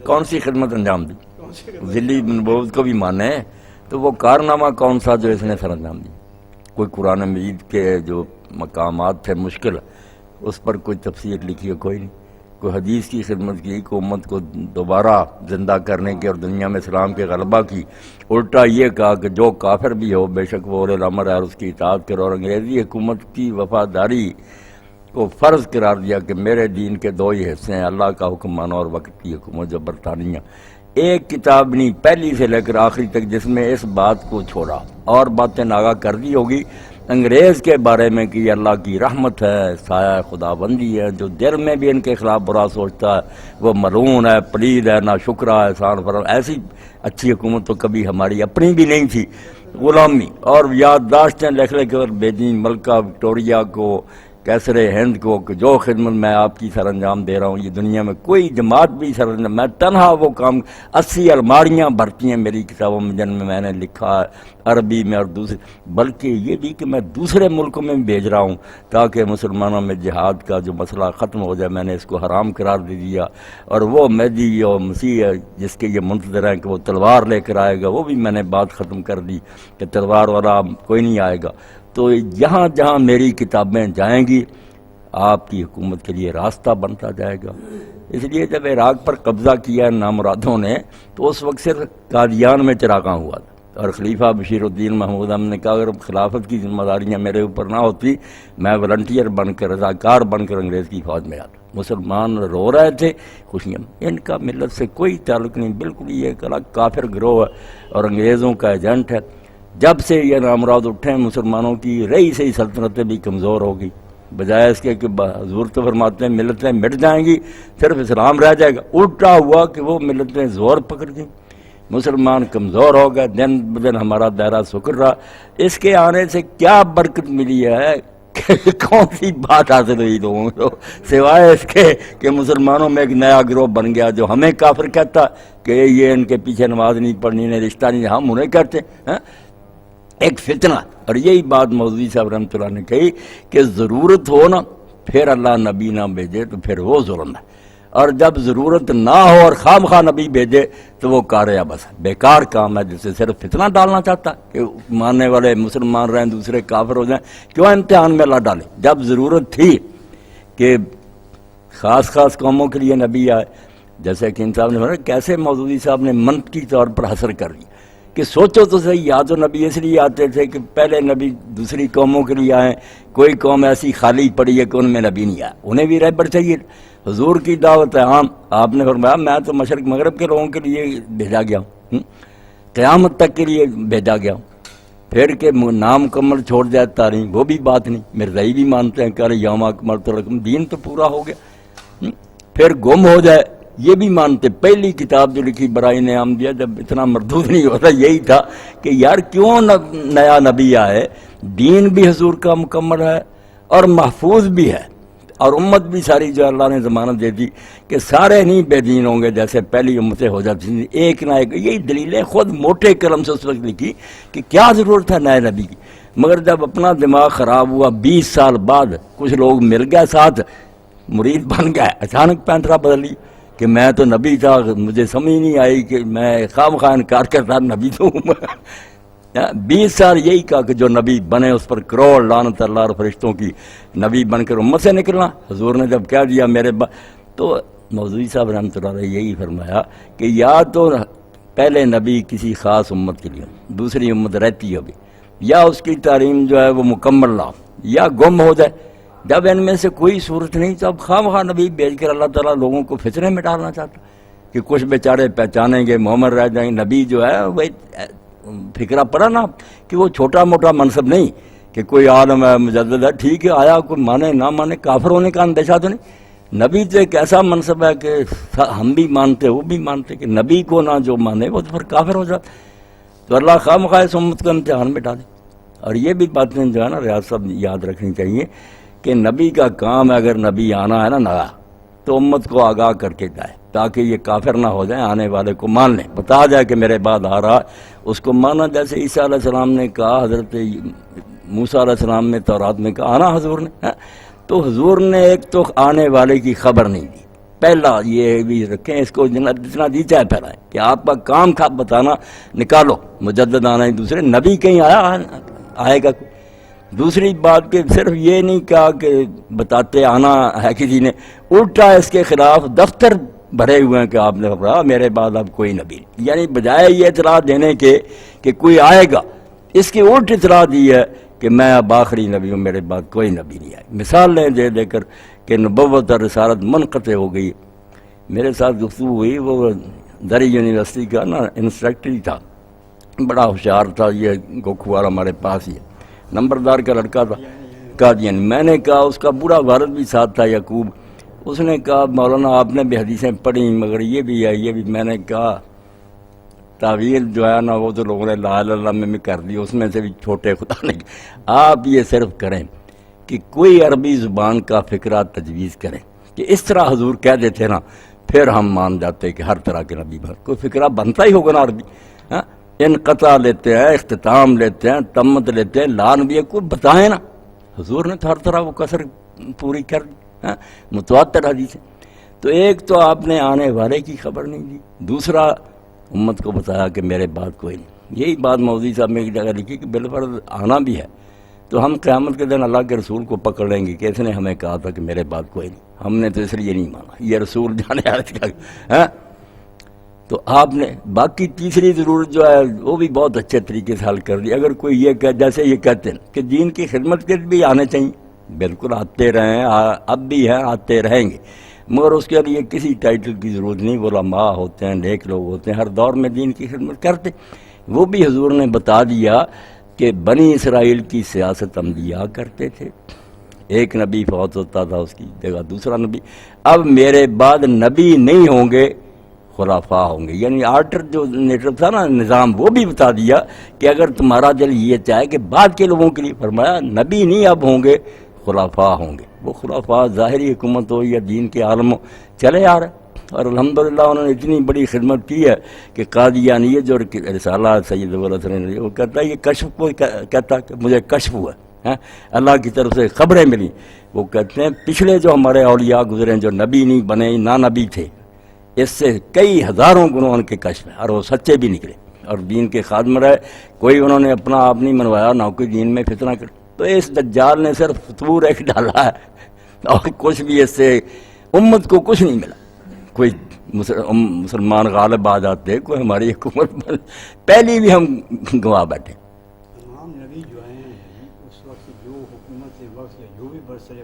کون سی خدمت انجام دی؟ ذلی نبوت کو بھی مانے تو وہ کارنامہ کون سا جو اس نے سر انجام دی؟ کوئی قرآن مجید کے جو مقامات تھے مشکل، اس پر کوئی تفسیر لکھی ہے؟ کوئی نہیں۔ کوئی حدیث کی خدمت کی، کوئی امت کو دوبارہ زندہ کرنے کی اور دنیا میں اسلام کے غلبہ کی، الٹا یہ کہا کہ جو کافر بھی ہو بے شک وہ اولے الامر ہے اور اس کی اطاعت کرو، اور انگریزی حکومت کی وفاداری کو فرض قرار دیا کہ میرے دین کے دو ہی حصے ہیں، اللہ کا حکم مانو اور وقت کی حکومت جو برطانیہ۔ ایک کتاب نہیں پہلی سے لے کر آخری تک جس میں اس بات کو چھوڑا، اور باتیں ناغہ کر دی ہوگی انگریز کے بارے میں کہ یہ اللہ کی رحمت ہے، سایہ خدا بندی ہے، جو دل میں بھی ان کے خلاف برا سوچتا ہے وہ ملعون ہے، پلید ہے، ناشکرہ ہے، احسان فرما۔ ایسی اچھی حکومت تو کبھی ہماری اپنی بھی نہیں تھی، غلامی اور یادداشتیں لکھ لے کر بھیجیں ملکہ وکٹوریہ کو، کیسر ہند کو، کہ جو خدمت میں آپ کی سر انجام دے رہا ہوں یہ دنیا میں کوئی جماعت بھی سر انجام، میں تنہا وہ کام 80 الماریاں بھرتی ہیں میری کتابوں میں جن میں نے لکھا ہے عربی میں اور دوسرے، بلکہ یہ بھی کہ میں دوسرے ملکوں میں بھی بھیج رہا ہوں تاکہ مسلمانوں میں جہاد کا جو مسئلہ ختم ہو جائے۔ میں نے اس کو حرام قرار دے دیا، اور وہ مہدی اور مسیح ہے جس کے یہ منتظر ہیں کہ وہ تلوار لے کر آئے گا، وہ بھی میں نے بات ختم کر دی کہ تلوار والا کوئی نہیں آئے گا۔ تو جہاں جہاں میری کتابیں جائیں گی آپ کی حکومت کے لیے راستہ بنتا جائے گا۔ اس لیے جب عراق پر قبضہ کیا نامرادوں نے تو اس وقت صرف قادیان میں چراغاں ہوا تھا، اور خلیفہ بشیر الدین محمود احمد نے کہا اگر خلافت کی ذمہ داریاں میرے اوپر نہ ہوتی میں والنٹیئر بن کر، رضاکار بن کر انگریز کی فوج میں آتا۔ مسلمان رو رہے تھے خوشیاں، ان کا ملت سے کوئی تعلق نہیں، بالکل یہ ایک الگ کافر گروہ ہے اور انگریزوں کا ایجنٹ ہے۔ جب سے یہ نامراد اٹھے مسلمانوں کی رہی سے سلطنتیں بھی کمزور ہوگی، بجائے اس کے کہ حضور تو فرماتے ہیں ملتیں مٹ جائیں گی صرف اسلام رہ جائے گا، الٹا ہوا کہ وہ ملتیں زور پکڑ گئیں، مسلمان کمزور ہو گئے، دن بدن ہمارا دائرہ سکڑ رہا۔ اس کے آنے سے کیا برکت ملی ہے کہ کون سی بات حاصل ہوئی لوگوں کو سوائے اس کے کہ مسلمانوں میں ایک نیا گروہ بن گیا جو ہمیں کافر کہتا کہ یہ ان کے پیچھے نماز نہیں پڑھنی، انہیں رشتہ نہیں، ہم انہیں کہتے ہیں ایک فتنہ۔ اور یہی بات مولوی صاحب رحمۃ اللہ نے کہی کہ ضرورت ہو نا پھر اللہ نبی نہ بھیجے تو پھر وہ ظلم ہے، اور جب ضرورت نہ ہو اور خام خواہ نبی بھیجے تو وہ کار بس بیکار کام ہے، جس سے صرف فتنہ ڈالنا چاہتا کہ ماننے والے مسلمان رہیں دوسرے کافر ہو جائیں۔ کیوں امتحان میں اللہ ڈالے؟ جب ضرورت تھی کہ خاص خاص قوموں کے لیے نبی آئے، جیسے کہ صاحب نے فرمایا کیسے مولوی صاحب نے منطقی طور پر حصر کر دیا کہ سوچو تو صحیح، یا تو نبی اس لیے آتے تھے کہ پہلے نبی دوسری قوموں کے لیے آئیں، کوئی قوم ایسی خالی پڑی ہے کہ ان میں نبی نہیں آیا، انہیں بھی رہبر چاہیے۔ حضور کی دعوت ہے عام، آپ نے فرمایا میں تو مشرق مغرب کے لوگوں کے لیے بھیجا گیا ہوں، قیامت تک کے لیے بھیجا گیا ہوں۔ پھر کہ نامکمل چھوڑ جائے تعلیم وہ بھی بات نہیں، مرزائی بھی مانتے ہیں کہ یوم اکملت لکم، دین تو پورا ہو گیا۔ پھر گم ہو جائے یہ بھی مانتے۔ پہلی کتاب جو لکھی برائے انعام دیا جب اتنا مردود نہیں ہوتا یہی تھا کہ یار کیوں نیا نبی آئے، دین بھی حضور کا مکمل ہے اور محفوظ بھی ہے، اور امت بھی ساری جو اللہ نے ضمانت دے دی کہ سارے نہیں بے دین ہوں گے جیسے پہلی امتیں ہو جاتی تھیں، ایک نہ ایک۔ یہی دلیلیں خود موٹے قلم سے اس وقت لکھی کہ کیا ضرورت ہے نئے نبی کی، مگر جب اپنا دماغ خراب ہوا 20 سال بعد کچھ لوگ مل گئے ساتھ، مرید بن گئے، اچانک پینترا بدل لی کہ میں تو نبی تھا، مجھے سمجھ نہیں آئی کہ میں خام خواہ انکار کرتا نبی تو ہوں۔ 20 سال یہی کہا کہ جو نبی بنے اس پر کروڑ لعنت اللہ اور فرشتوں کی، نبی بن کر امت سے نکلنا۔ حضور نے جب کہہ دیا میرے تو مولوی صاحب رحمۃ اللہ علیہ یہی فرمایا کہ یا تو پہلے نبی کسی خاص امت کے لیے، دوسری امت رہتی ہوگی، یا اس کی تعلیم جو ہے وہ مکمل نہ ہو، یا گم ہو جائے۔ جب ان میں سے کوئی صورت نہیں تو اب خواہ خواہ نبی بھیج کر اللہ تعالیٰ لوگوں کو فتنے میں ڈالنا چاہتا کہ کچھ بیچارے پہچانیں گے مومن رہ جائیں۔ نبی جو ہے وہ فکرہ پڑا نا کہ وہ چھوٹا موٹا منصب نہیں کہ کوئی عالم ہے مجدد ہے، ٹھیک ہے آیا کوئی مانے نہ مانے، کافر ہونے کا اندیشہ تو نہیں۔ نبی تو ایک ایسا منصب ہے کہ ہم بھی مانتے وہ بھی مانتے کہ نبی کو نہ جو مانے وہ تو پھر کافر ہو جاتا۔ تو اللہ خواہ مخواہ اس امت کو امتحان میں ڈالے۔ اور یہ بھی باتیں جو ہے نا ریاض صاحب یاد رکھنی چاہیے کہ نبی کا کام ہے اگر نبی آنا ہے نا نیا تو امت کو آگاہ کر کے جائے تاکہ یہ کافر نہ ہو جائیں، آنے والے کو مان لیں، بتا جائے کہ میرے بعد آ رہا اس کو مانا، جیسے عیسیٰ علیہ السلام نے کہا، حضرت موسیٰ علیہ السلام نے تورات میں کہا آنا حضور نے، تو حضور نے ایک تو آنے والے کی خبر نہیں دی، پہلا یہ بھی رکھیں، اس کو جتنا جی چاہے پھیلائیں کہ آپ کا کام تھا بتانا، نکالو مجدد آنا ہی دوسرے، نبی کہیں آئے گا کوئی؟ دوسری بات کہ صرف یہ نہیں کہا کہ بتاتے آنا ہے کسی نے، الٹا اس کے خلاف دفتر بھرے ہوئے ہیں کہ آپ نے کہا میرے بعد اب کوئی نبی نہیں، یعنی بجائے یہ اطلاع دینے کے کہ کوئی آئے گا، اس کی الٹ اطلاع دی ہے کہ میں اب آخری نبی ہوں، میرے بعد کوئی نبی نہیں آئے۔ مثال لیں دے کر کہ نبوت اور رسالت منقطع ہو گئی۔ میرے ساتھ گفتگو ہوئی، وہ دری یونیورسٹی کا نا انسٹرکٹر ہی تھا، بڑا ہوشیار تھا، یہ گوکھوار ہمارے پاس ہی ہے، نمبردار کا لڑکا تھا قادیانی۔ میں نے کہا، اس کا بوڑھا والد بھی ساتھ تھا یعقوب، اس نے کہا مولانا آپ نے بھی حدیثیں پڑھی مگر یہ بھی ہے یہ بھی۔ میں نے کہا تعویل جو ہے نا وہ تو لوگوں نے لا الہ الا اللہ میں بھی کر دی، اس میں سے بھی چھوٹے خدا نے، آپ یہ صرف کریں کہ کوئی عربی زبان کا فقرہ تجویز کریں کہ اس طرح حضور کہہ دیتے نا، پھر ہم مان جاتے کہ ہر طرح کے نبی بات کوئی فقرہ بنتا ہی ہوگا نا عربی۔ انقطاع لیتے ہیں، اختتام لیتے ہیں، تمت لیتے ہیں، لا نبی کو بتائیں نا، حضور نے تو ہر طرح وہ کسر پوری کر دی، متواتر حدیث ہے۔ تو ایک تو آپ نے آنے والے کی خبر نہیں دی، دوسرا امت کو بتایا کہ میرے بعد کوئی نہیں۔ یہی بات مودودی صاحب نے ایک جگہ لکھی کہ بالفرض آنا بھی ہے تو ہم قیامت کے دن اللہ کے رسول کو پکڑ لیں گے کہ اس نے ہمیں کہا تھا کہ میرے بعد کوئی نہیں، ہم نے تو اس لیے نہیں مانا، یہ رسول جانے آ تو آپ نے باقی تیسری ضرورت جو ہے وہ بھی بہت اچھے طریقے سے حل کر دی۔ اگر کوئی یہ کہ جیسے یہ کہتے ہیں کہ دین کی خدمت کے بھی آنے چاہیے، بالکل آتے رہیں، اب بھی ہیں، آتے رہیں گے، مگر اس کے لیے کسی ٹائٹل کی ضرورت نہیں، علماء ہوتے ہیں، نیک لوگ ہوتے ہیں، ہر دور میں دین کی خدمت کرتے۔ وہ بھی حضور نے بتا دیا کہ بنی اسرائیل کی سیاست انبیاء کرتے تھے، ایک نبی فوت ہوتا تھا، اس کی جگہ دوسرا نبی، اب میرے بعد نبی نہیں ہوں گے، خلفاء ہوں گے، یعنی آرڈر جو نیٹر تھا نا، نظام، وہ بھی بتا دیا کہ اگر تمہارا دل یہ چاہے کہ بعد کے لوگوں کے لیے، فرمایا نبی نہیں اب ہوں گے، خلفاء ہوں گے۔ وہ خلفاء ظاہری حکومت ہو یا دین کے عالم ہو، چلے آ رہے، اور الحمدللہ انہوں نے اتنی بڑی خدمت کی ہے کہ قادیانی جو رسالہ سید ولد نے، وہ کہتا ہے یہ کشف کو کہتا کہ مجھے کشف ہوا ہے، اللہ کی طرف سے خبریں ملی۔ وہ کہتے ہیں پچھلے جو ہمارے اولیاء گزرے جو نبی نہیں بنے، نہ نبی تھے، اس سے کئی ہزاروں گنوں ان کے کشف ہیں، اور وہ سچے بھی نکلے اور دین کے خادم رہے، کوئی انہوں نے اپنا آپ نہیں منوایا، نہ کوئی دین میں فتنہ کر۔ تو اس دجال نے صرف فتور ایک ڈالا ہے، اور کچھ بھی اس سے امت کو کچھ نہیں ملا۔ کوئی مسلمان غالب آ جاتے، کوئی ہماری حکومت پہلی بھی ہم گواہ بیٹھے۔ تمام نبی جو ہیں اس وقت جو حکومت وقت جو بھی برسر